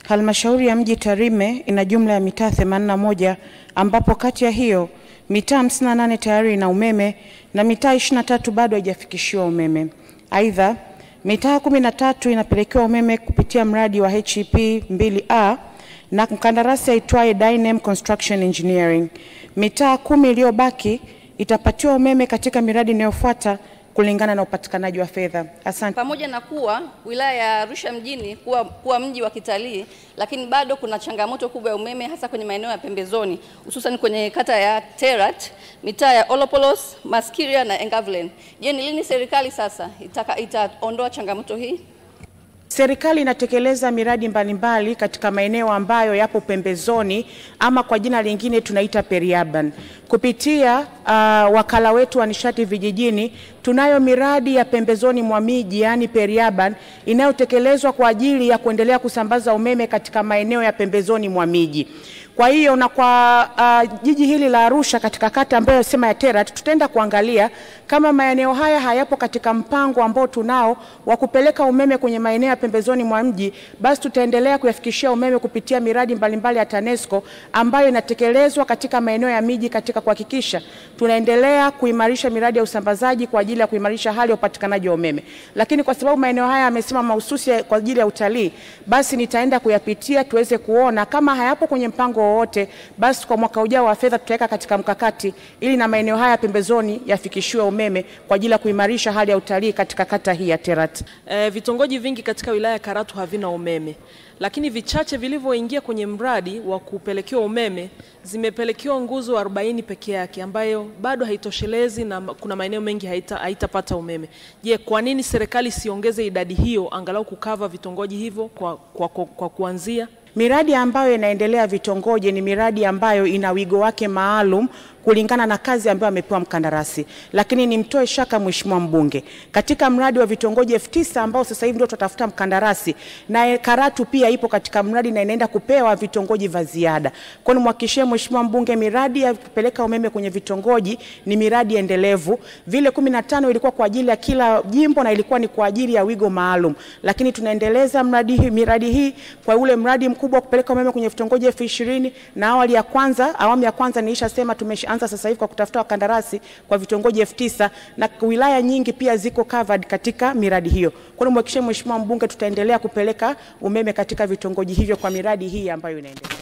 Halmashauri ya mji Tarime ina jumla ya mitaa 81 ambapo kati ya hiyo mitaa 58 tayari ina umeme na mitaa 23 bado haijafikishiwa umeme. Aidha, mitaa 13 inapelekewa umeme kupitia mradi wa HEP 2A na mkandarasi aitwaye Dynam Construction Engineering. Mitaa 10 iliyobaki itapatiwa umeme katika miradi inayofuata kulingana na upatikanaji wa fedha. Asante. Pamoja na kuwa wilaya ya Arusha mjini kuwa mji wa kitalii, lakini bado kuna changamoto kubwa ya umeme hasa kwenye maeneo ya pembezoni, hususan kwenye kata ya Terat, mitaa ya Olopolos, Maskiria na Engavlen. Je, ni lini serikali sasa itaondoa changamoto hii? Serikali inatekeleza miradi mbalimbali katika maeneo ambayo yapo pembezoni ama kwa jina lingine tunaita periurban. Kupitia wakala wetu wa nishati vijijini, tunayo miradi ya pembezoni mwa miji yani periurban inayotekelezwa kwa ajili ya kuendelea kusambaza umeme katika maeneo ya pembezoni mwa miji. Kwa hiyo na kwa jiji hili la Arusha katika kata ambayo sema ya Terat, tutaenda kuangalia kama maeneo haya hayapo katika mpango ambao tunao wa kupeleka umeme kwenye maeneo ya pembezoni mwa mji, basi tutaendelea kuyafikishia umeme kupitia miradi mbalimbali ya TANESCO ambayo inatekelezwa katika maeneo ya miji katika kuhakikisha tunaendelea kuimarisha miradi ya usambazaji kwa ajili ya kuimarisha hali ya upatikanaji wa umeme. Lakini kwa sababu maeneo haya yamesema mahususi kwa ajili ya utalii, basi nitaenda kuyapitia tuweze kuona kama hayapo kwenye mpango wowote, basi kwa mwaka ujao wa fedha tutaweka katika mkakati ili na maeneo haya pembezoni yafikishiwe umeme kwa ajili ya kuimarisha hali ya utalii katika kata hii ya Terat. Vitongoji vingi katika wilaya ya Karatu havina umeme, lakini vichache vilivyoingia kwenye mradi wa kupelekewa umeme zimepelekewa nguzo 40 peke yake ambayo bado haitoshelezi na kuna maeneo mengi haitapata umeme. Je, kwa nini serikali siongeze idadi hiyo angalau kukava vitongoji hivyo kwa kuanzia? Miradi ambayo inaendelea vitongoji ni miradi ambayo ina wigo wake maalum kulingana na kazi ambayo amepewa mkandarasi. Lakini nimtoe shaka Mheshimiwa mbunge, katika mradi wa vitongoji 9,000 ambao sasa hivi ndio tutafuta mkandarasi, na Karatu pia ipo katika mradi na inaenda kupewa vitongoji vya ziada. Kwa hiyo nimhakikishie Mheshimiwa mbunge miradi ya kupeleka umeme kwenye vitongoji ni miradi endelevu. Vile 15 ilikuwa kwa ajili ya kila jimbo na ilikuwa ni kwa ajili ya wigo maalum. Lakini tunaendeleza miradi hii kwa ule mradi mkubwa kupeleka umeme kwenye vitongoji 20,000 na awamu ya kwanza niishasema tumeshaanza sasa hivi kwa kutafuta wakandarasi kwa vitongoji 9,000 na wilaya nyingi pia ziko covered katika miradi hiyo. Kwa hiyo mhakikishie Mheshimiwa mbunge tutaendelea kupeleka umeme katika vitongoji hivyo kwa miradi hii ambayo inaendelea.